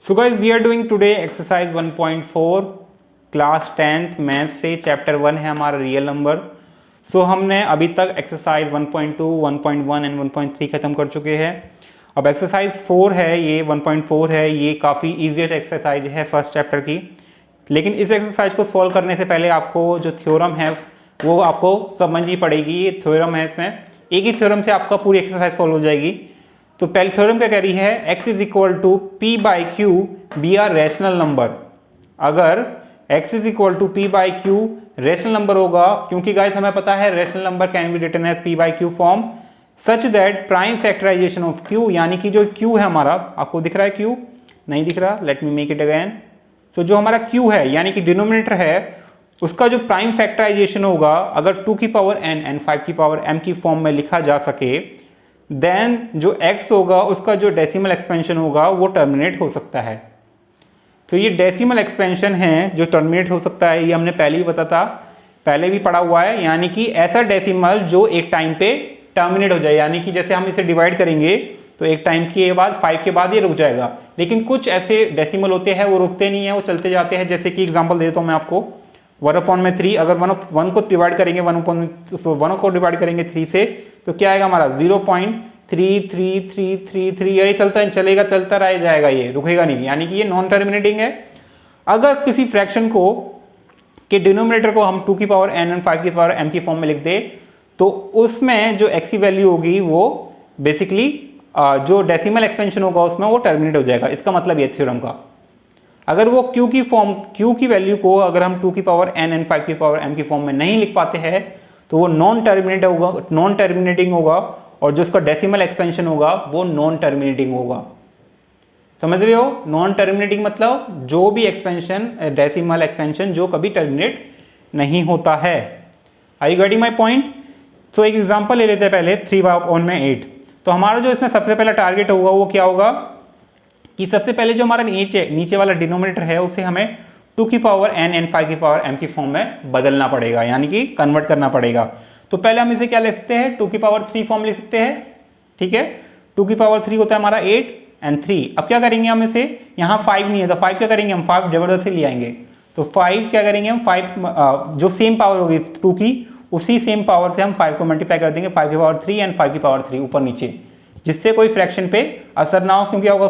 So guys we are doing today exercise 1.4 class 10th math से chapter 1 है हमारा real number. सो हमने अभी तक एक्सरसाइज 1.2, 1.1 एंड 1.3 खत्म कर चुके हैं। अब एक्सरसाइज 4 है, ये 1.4 है, ये काफ़ी ईजियर एक्सरसाइज है फर्स्ट चैप्टर की। लेकिन इस एक्सरसाइज को सॉल्व करने से पहले आपको जो थ्योरम है वो आपको समझनी पड़ेगी। ये थ्योरम है, इसमें एक ही थ्योरम से आपका पूरी एक्सरसाइज सॉल्व हो जाएगी। तो पहले थ्योरम क्या कह रही है, x is equal to p by q be are rational number. अगर x is equal to p by q rational number होगा, क्योंकि गाइस हमें पता है rational number can be written as p by q form such that prime factorization of q, यानी कि जो q है हमारा, आपको दिख रहा है q? नहीं दिख रहा, let me make it again. तो जो हमारा q है यानी कि डिनोमिनेटर है, उसका जो प्राइम फैक्टराइजेशन होगा, अगर 2 की पावर n एंड 5 की पावर m की फॉर्म में लिखा जा सके, देन जो x होगा उसका जो डेसिमल एक्सपेंशन होगा वो टर्मिनेट हो सकता है। तो ये डेसिमल एक्सपेंशन है जो टर्मिनेट हो सकता है, ये हमने पहले ही बताया था, पहले भी पढ़ा हुआ है। यानी कि ऐसा डेसिमल जो एक टाइम पे टर्मिनेट हो जाए, यानी कि जैसे हम इसे डिवाइड करेंगे तो एक टाइम के बाद 5 के बाद ये रुक जाएगा। लेकिन कुछ ऐसे डेसिमल होते हैं वो रुकते नहीं है, वो चलते जाते हैं। जैसे कि एग्जाम्पल देता हूँ मैं आपको, 1/3। अगर 1 को डिवाइड करेंगे 1 को डिवाइड करेंगे 3 से, तो क्या आएगा हमारा 0.3333, ये चलेगा, चलता रह जाएगा, ये रुकेगा नहीं, यानी कि ये नॉन टर्मिनेटिंग है। अगर किसी फ्रैक्शन को के डिनोमिनेटर को हम 2 की पावर n एंड 5 की पावर m की फॉर्म में लिख दे, तो उसमें जो x की वैल्यू होगी वो बेसिकली जो डेसिमल एक्सपेंशन होगा उसमें वो टर्मिनेट हो जाएगा। इसका मतलब ये थ्योरम का, अगर वो q की वैल्यू को अगर हम 2 की पावर n एंड 5 की पावर m की फॉर्म में नहीं लिख पाते हैं, तो वो नॉन टर्मिनेटिंग होगा, और जो उसका डेसिमल एक्सपेंशन होगा वो नॉन टर्मिनेटिंग होगा। समझ रहे हो? नॉन टर्मिनेटिंग मतलब जो भी एक्सपेंशन, डेसिमल एक्सपेंशन जो कभी टर्मिनेट नहीं होता है। Are you getting my point? तो एक एग्जांपल ले लेते हैं पहले, 3/8। तो हमारा जो इसमें सबसे पहला टारगेट होगा वो क्या होगा कि सबसे पहले जो हमारा नीचे वाला डिनोमिनेटर है उसे हमें 2 की पावर n एंड 5 की पावर m की फॉर्म में बदलना पड़ेगा, यानी कि कन्वर्ट करना पड़ेगा। तो पहले हम इसे क्या लिख सकते हैं, 2 की पावर 3 फॉर्म लिख सकते हैं। ठीक है, 2 की पावर 3 होता है हमारा 8 एंड 3। अब क्या करेंगे हम इसे, यहाँ 5 नहीं है तो 5 क्या करेंगे हम, 5 जबरदस्ती ले आएंगे। तो 5 क्या करेंगे हम, 5 जो सेम पावर होगी 2 की, उसी सेम पावर से हम 5 को मल्टीप्लाई कर देंगे, 5 की पावर 3 एंड 5 की पावर 3 ऊपर नीचे, जिससे कोई फ्रैक्शन पे असर ना हो। क्योंकि अगर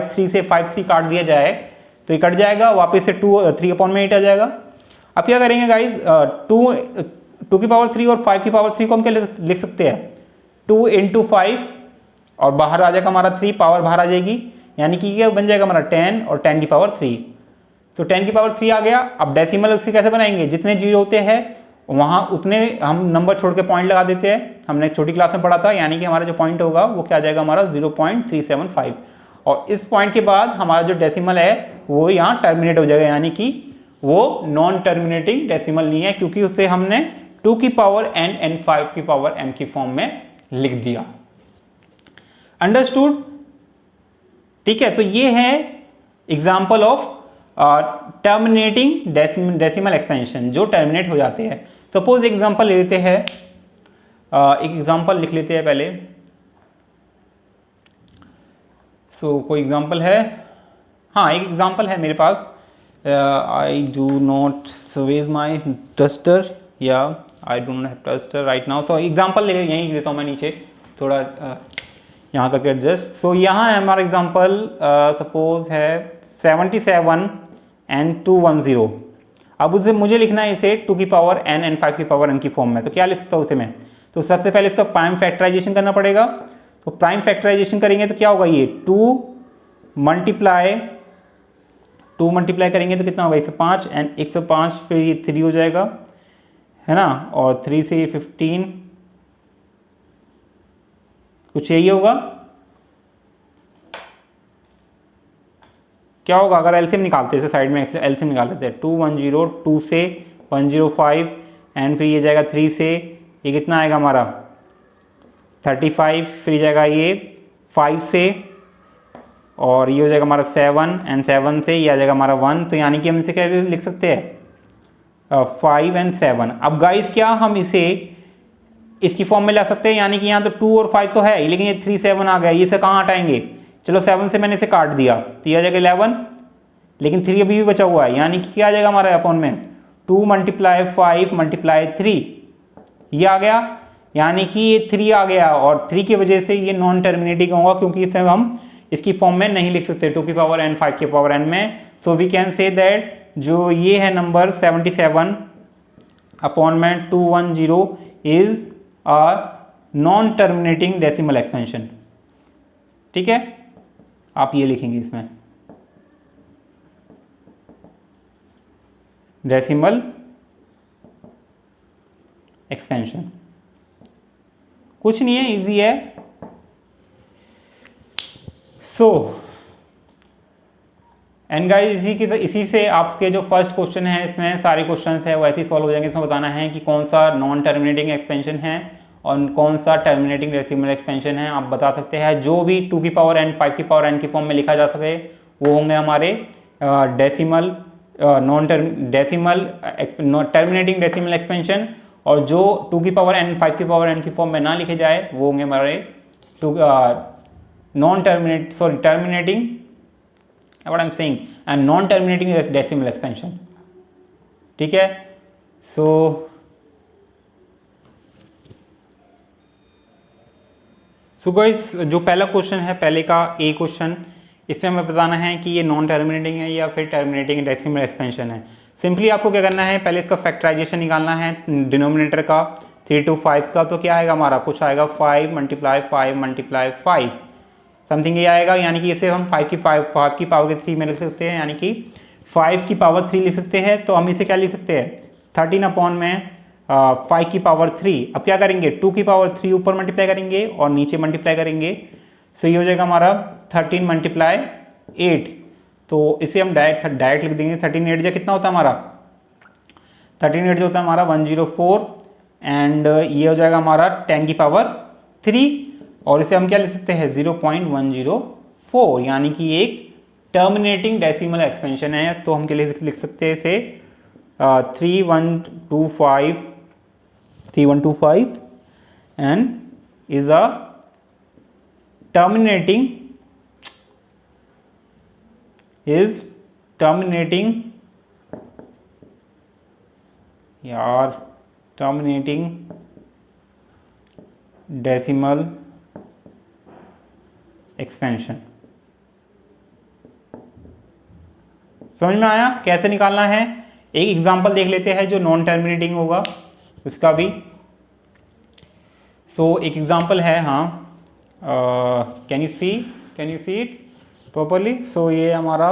3 से 3 काट दिया जाए तो ये कट जाएगा, वापस से 3/8 आ जाएगा। अब क्या करेंगे गाइज, 2 की पावर 3 और 5 की पावर 3 को हम क्या लिख सकते हैं, 2 × 5, और बाहर आ जाएगा हमारा 3, पावर बाहर आ जाएगी, यानी कि क्या बन जाएगा हमारा 10 और 10 की पावर 3। तो 10 की पावर 3 आ गया। अब डेसिमल उसके कैसे बनाएंगे, जितने जीरो होते हैं वहाँ उतने हम नंबर छोड़ के पॉइंट लगा देते हैं, हमने छोटी क्लास में पढ़ा था। यानी कि हमारा जो पॉइंट होगा वो क्या आ जाएगा हमारा 0.375, और इस पॉइंट के बाद हमारा जो डेसिमल है वो यहाँ टर्मिनेट हो जाएगा, यानी कि वो नॉन टर्मिनेटिंग डेसिमल नहीं है, क्योंकि उसे हमने 2 की पावर n एंड 5 की पावर m की फॉर्म में लिख दिया। अंडरस्टूड? ठीक है, तो ये है example of terminating decimal expansion, जो टर्मिनेट हो जाते हैं। सपोज एग्जाम्पल ले लेते हैं, एक एग्जाम्पल लिख लेते हैं पहले। कोई एग्जाम्पल है? हाँ, एक एग्जाम्पल है मेरे पास। I do not serves my duster, या I don't have duster right now. So example ले यहीं लिख देता हूँ मैं, नीचे थोड़ा यहाँ करके एडजस्ट। सो यहाँ है हमारा एग्जाम्पल, सपोज है 77 एंड 210। अब उसे मुझे लिखना है इसे 2 की पावर n एंड 5 की पावर n की फॉर्म में। तो क्या लिख सकता हूँ उसे मैं, तो सबसे पहले इसका प्राइम फैक्टराइजेशन करना पड़ेगा। तो प्राइम फैक्टराइजेशन करेंगे तो क्या होगा, ये 2 मल्टीप्लाई करेंगे तो कितना होगा, 105 एंड 105, फिर ये 3 हो जाएगा, है ना, और 3 से 15, कुछ यही होगा। क्या होगा अगर एलसीएम निकालते हैं, साइड में एलसीएम निकाल लेते हैं, 210, 2 से 105 एंड फिर ये जाएगा 3 से, ये कितना आएगा हमारा 35, फिर जाएगा ये 5 से, और ये हो जाएगा हमारा 7 एंड 7 से ये आ जाएगा हमारा 1। तो यानी कि हम इसे क्या लिख सकते हैं, 5 एंड 7। अब गाइस क्या हम इसे इसकी फॉर्म में ला सकते हैं, यानी कि यहाँ तो 2 और 5 तो है, लेकिन ये 3 7 आ गया, ये से कहाँ हटाएंगे, चलो 7 से मैंने इसे काट दिया तो ये आ जाएगा 11, लेकिन 3 अभी भी बचा हुआ है, यानी कि क्या आ जाएगा हमारा अपॉन में 2 × 5 × 3, ये आ गया, यानी कि ये 3 आ गया, और 3 की वजह से ये नॉन टर्मिनेटिंग होगा, क्योंकि इसे हम इसकी फॉर्म में नहीं लिख सकते 2 की पावर n 5 की पावर n में। So we can say that जो ये है नंबर 77 अपॉन में 210 is a non terminating decimal expansion. ठीक है, आप ये लिखेंगे इसमें डेसिमल एक्सपेंशन, कुछ नहीं है, इजी है। सो एंड गाइस इसी से आपके जो फर्स्ट क्वेश्चन है इसमें सारे क्वेश्चंस है वो ऐसे ही सॉल्व हो जाएंगे। इसमें बताना है कि कौन सा नॉन टर्मिनेटिंग एक्सपेंशन है और कौन सा टर्मिनेटिंग डेसिमल एक्सपेंशन है। आप बता सकते हैं जो भी 2 की पावर n 5 की पावर n की फॉर्म में लिखा जा सके वो होंगे हमारे decimal non decimal terminating decimal expansion, और जो 2 की पावर n 5 की पावर n की फॉर्म में ना लिखे जाए वो होंगे हमारे terminating what I'm saying and non-terminating decimal expansion। ठीक है, सो गाइस जो पहला क्वेश्चन है, पहले का ए क्वेश्चन, इसमें हमें बताना है कि ये नॉन टर्मिनेटिंग है या फिर टर्मिनेटिंग डेसिमल एक्सपेंशन है। सिंपली आपको क्या करना है, पहले इसका फैक्टराइजेशन निकालना है डिनोमिनेटर का 3 to 5 का, तो क्या आएगा हमारा, कुछ आएगा 5 × 5 × 5 समथिंग ये आएगा, यानी कि इसे हम 5 की पावर 3 में लिख सकते हैं, यानी कि 5 की पावर 3 लिख सकते हैं। तो हम इसे क्या लिख सकते हैं 13 अपॉन में 5 की पावर 3। अब क्या करेंगे 2 की पावर 3 ऊपर मल्टीप्लाई करेंगे और नीचे मल्टीप्लाई करेंगे, सो ये हो जाएगा हमारा 13 × 8। तो इसे हम डायरेक्ट लिख देंगे, 13 8 कितना होता है हमारा, 13 8 जो होता है हमारा 104, एंड ये हो जाएगा हमारा 10 की पावर 3, और इसे हम क्या लिख सकते हैं 0.104, यानी कि एक टर्मिनेटिंग डेसिमल एक्सपेंशन है। तो हम क्या लिख सकते हैं इसे 3125 and is a terminating decimal expansion. समझ में आया कैसे निकालना है? एक एग्जांपल देख लेते हैं जो नॉन टर्मिनेटिंग होगा उसका भी। सो एक एग्जांपल है, हाँ, can you see it properly? So ये हमारा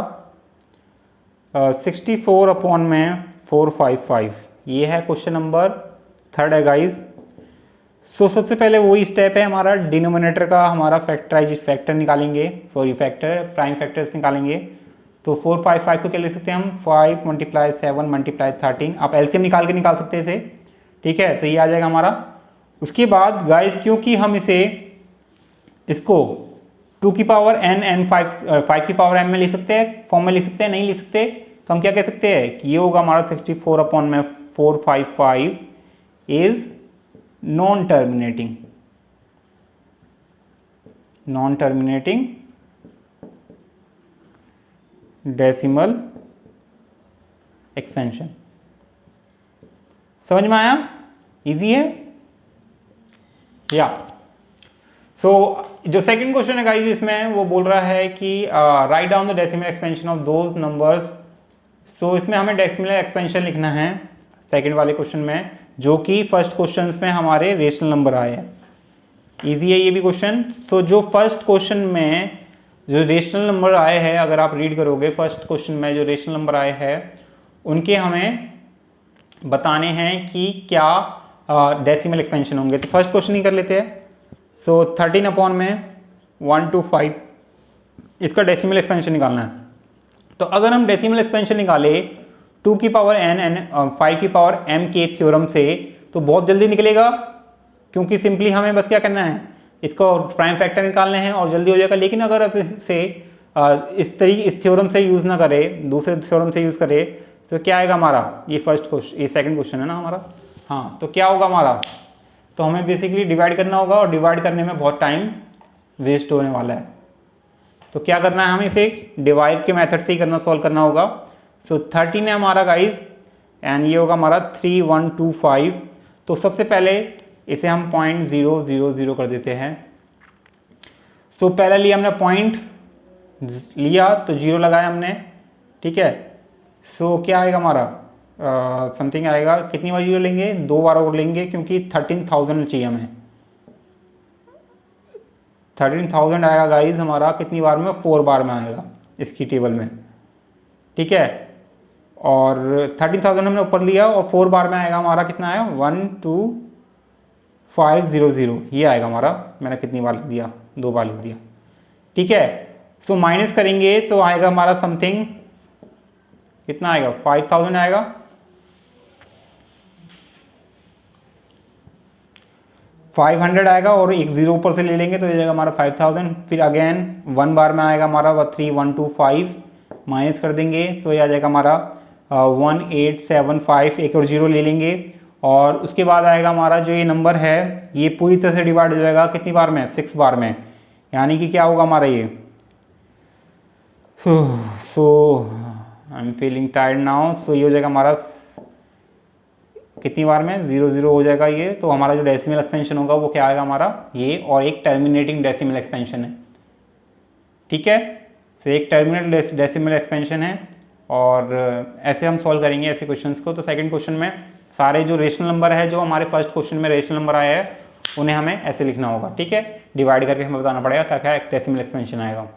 64 अपॉन में 455, ये है क्वेश्चन नंबर 3 है गाइज। सो सबसे पहले वही स्टेप है हमारा, डिनोमिनेटर का हमारा फैक्टर निकालेंगे, प्राइम फैक्टर्स निकालेंगे। तो 455 को क्या लिख सकते हैं हम 5 × 7 × 13। आप एलसीएम निकाल सकते हैं इसे, ठीक है, तो ये आ जाएगा हमारा। उसके बाद गाइस क्योंकि हम इसको 2 की पावर n 5 की पावर m में लिख सकते हैं, फॉर्म में लिख सकते हैं, नहीं लिख सकते, तो हम क्या कह सकते हैं कि ये होगा हमारा 64 अपॉन में 455 is non terminating decimal expansion. समझ में आया? इजी है या? सो जो सेकंड क्वेश्चन है गाइस इसमें वो बोल रहा है कि write down the decimal expansion of those numbers. So इसमें हमें डेसिमल एक्सपेंशन लिखना है सेकंड वाले क्वेश्चन में, जो कि फर्स्ट क्वेश्चन में हमारे रेशनल नंबर आए हैं। इजी है ये भी क्वेश्चन। तो जो फर्स्ट क्वेश्चन में जो रेशनल नंबर आए हैं, अगर आप रीड करोगे फर्स्ट क्वेश्चन में जो रेशनल नंबर आए हैं उनके हमें बताने हैं कि क्या डेसिमल एक्सपेंशन होंगे। तो फर्स्ट क्वेश्चन ही कर लेते हैं। सो 13 अपॉन में 125 इसका डेसिमल एक्सपेंशन निकालना है। तो अगर हम डेसिमल एक्सपेंशन निकाले 2 की पावर n 5 की पावर m के थ्योरम से तो बहुत जल्दी निकलेगा, क्योंकि सिंपली हमें बस क्या करना है, इसको प्राइम फैक्टर निकालने हैं और जल्दी हो जाएगा। लेकिन अगर आप इसे इस थ्योरम से यूज़ ना करें, दूसरे थ्योरम से यूज़ करें, तो क्या आएगा हमारा, ये सेकंड क्वेश्चन है ना हमारा, हाँ, तो क्या होगा हमारा, तो हमें बेसिकली डिवाइड करना होगा और डिवाइड करने में बहुत टाइम वेस्ट होने वाला है। तो क्या करना है, हमें इसे डिवाइड के मेथड से ही करना, सॉल्व करना होगा। सो 13 है हमारा गाइज, एंड ये होगा हमारा 3125। तो सबसे पहले इसे हम 0.000 कर देते हैं। सो पहले लिया हमने पॉइंट लिया तो 0 लगाया हमने, ठीक है। सो क्या आएगा हमारा, समथिंग आएगा, कितनी बार 0 लेंगे, 2 बार और लेंगे, क्योंकि 13,000 चाहिए हमें। 13,000 आएगा गाइज हमारा कितनी बार में, 4 बार में आएगा इसकी टेबल में, ठीक है। और 13,000 हमने ऊपर लिया और 4 बार में आएगा हमारा, कितना आया, 12500, ये आएगा हमारा। मैंने कितनी बार लिख दिया, 2 बार लिख दिया, ठीक है। सो माइनस करेंगे तो आएगा हमारा समथिंग, कितना आएगा, 5000 आएगा। $500 आएगा और एक 0 ऊपर से ले लेंगे तो ये जाएगा हमारा 5000। फिर अगेन 1 बार में आएगा हमारा 3125, माइनस कर देंगे तो ये आ जाएगा हमारा 1875, एक और 0 ले लेंगे। और उसके बाद आएगा हमारा जो ये नंबर है ये पूरी तरह से डिवाइड हो जाएगा कितनी बार में, 6 बार में। यानी कि क्या होगा हमारा ये, so I am feeling tired now. So ये हो जाएगा हमारा कितनी बार में, 0 हो जाएगा ये। तो हमारा जो डेसिमल एक्सपेंशन होगा वो क्या आएगा हमारा, ये, और एक टर्मिनेटिंग डेसिमल एक्सपेंशन है, ठीक है। तो एक टर्मिनेट डेसिमल एक्सपेंशन है, और ऐसे हम सॉल्व करेंगे ऐसे क्वेश्चंस को। तो सेकंड क्वेश्चन में सारे जो रेशनल नंबर है, जो हमारे फर्स्ट क्वेश्चन में रेशनल नंबर आया है, उन्हें हमें ऐसे लिखना होगा, ठीक है। डिवाइड करके हमें बताना पड़ेगा क्या क्या डेसिमल एक्सपेंशन आएगा।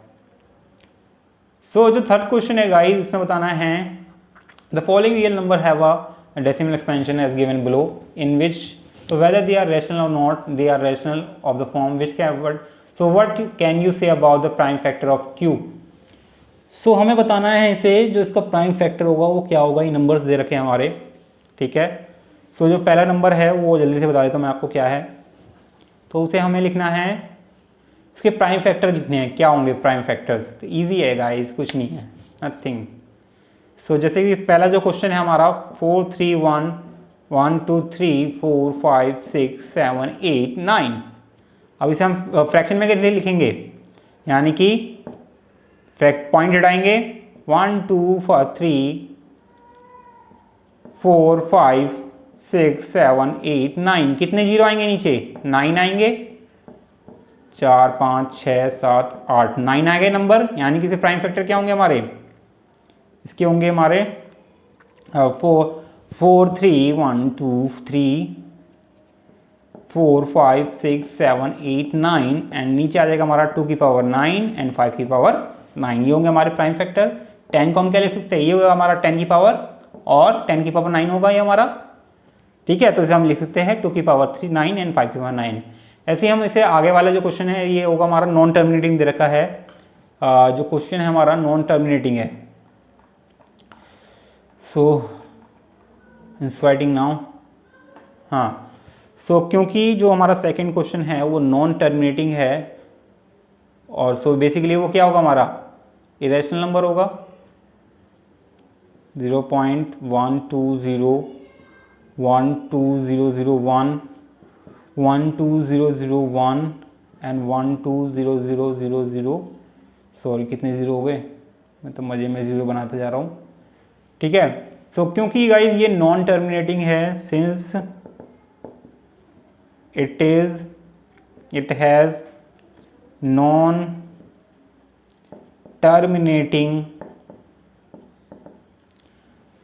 सो जो थर्ड क्वेश्चन है गाइस, इसमें बताना है the following real number have a decimal expansion as given below, in which so whether they are rational or not, they are rational of the form which can what, so what can you say about the prime factor of q। so हमें बताना है इसे, जो इसका prime factor होगा वो क्या होगा। ये नंबर्स दे रखे हैं हमारे, ठीक है। सो जो पहला नंबर है वो जल्दी से बता देता हूँ मैं आपको क्या है। तो उसे हमें लिखना है, इसके प्राइम फैक्टर लिखने हैं, क्या होंगे प्राइम फैक्टर्स। तो ईजी है गाइस, कुछ नहीं है, नथिंग। सो जैसे कि पहला जो क्वेश्चन है हमारा 4 3 1 1 2 3 4 5 6 7 8 9। अब इसे हम फ्रैक्शन में कैसे लिखेंगे, यानी कि पॉइंट हटाएंगे, 1 2 3 4 5 6 7 8 9। कितने 0 आएंगे नीचे, 9 आएंगे, 4 5 6 7 8 9 आ गए नंबर। यानी कि प्राइम फैक्टर क्या होंगे हमारे, इसके होंगे हमारे 4 3 1 2 3 4 5 6 7 8 9, एंड नीचे आ जाएगा हमारा 2 की पावर 9 एंड 5 की पावर 9। ये होंगे हमारे प्राइम फैक्टर। 10 को हम क्या लिख सकते हैं, ये होगा हमारा 10 की पावर, और 10 की पावर 9 होगा ये हमारा, ठीक है। तो इसे हम लिख सकते हैं 2 की पावर 3 9 एंड 5 की पावर 9। ऐसे ही हम इसे आगे वाला जो क्वेश्चन है ये होगा हमारा नॉन टर्मिनेटिंग दे रखा है। जो क्वेश्चन है हमारा नॉन टर्मिनेटिंग है। सो इंस्वाइटिंग नाउ, हाँ। सो क्योंकि जो हमारा सेकंड क्वेश्चन है वो नॉन टर्मिनेटिंग है, और सो बेसिकली वो क्या होगा हमारा, इरेशनल नंबर होगा। 0.120 12001 12001 एंड 12000। सॉरी कितने 0 हो गए, मैं तो मज़े में 0 बनाते जा रहा हूँ, ठीक है। सो क्योंकि गाइज ये नॉन टर्मिनेटिंग है, since it has non terminating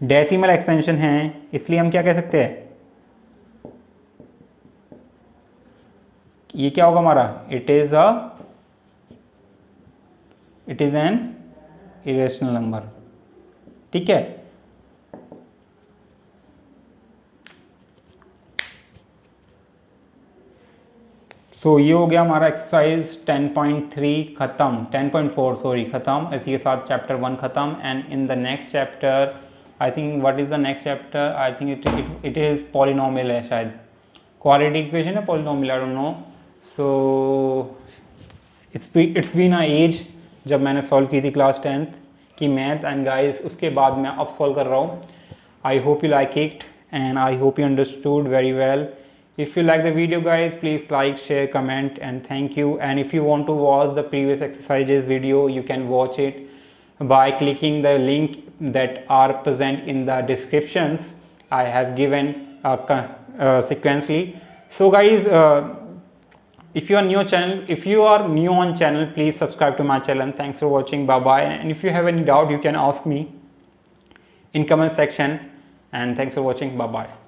decimal expansion है, इसलिए हम क्या कह सकते हैं, ये क्या होगा हमारा, it is an irrational number, ठीक है। सो ये हो गया हमारा एक्सरसाइज 10.3 खत्म, 10.4 सॉरी खत्म। इसी के साथ चैप्टर 1 खत्म। And in the next chapter I think, what is the next chapter, I think it is polynomial है शायद, क्वाड्रेटिक इक्वेशन है, polynomial, I don't know. So it's been a age जब मैंने सॉल्व की थी क्लास 10th की math, and guys उसके बाद मैं अब सॉल्व कर रहा हूँ। I hope you like it and I hope you understood very well. If you like the video guys, please like, share, comment, and thank you. And if you want to watch the previous exercises video, you can watch it by clicking the link that are present in the descriptions. I have given sequentially. So guys, if you are new on channel, please subscribe to my channel. Thanks for watching. Bye bye. And if you have any doubt, you can ask me in comment section. And thanks for watching. Bye bye.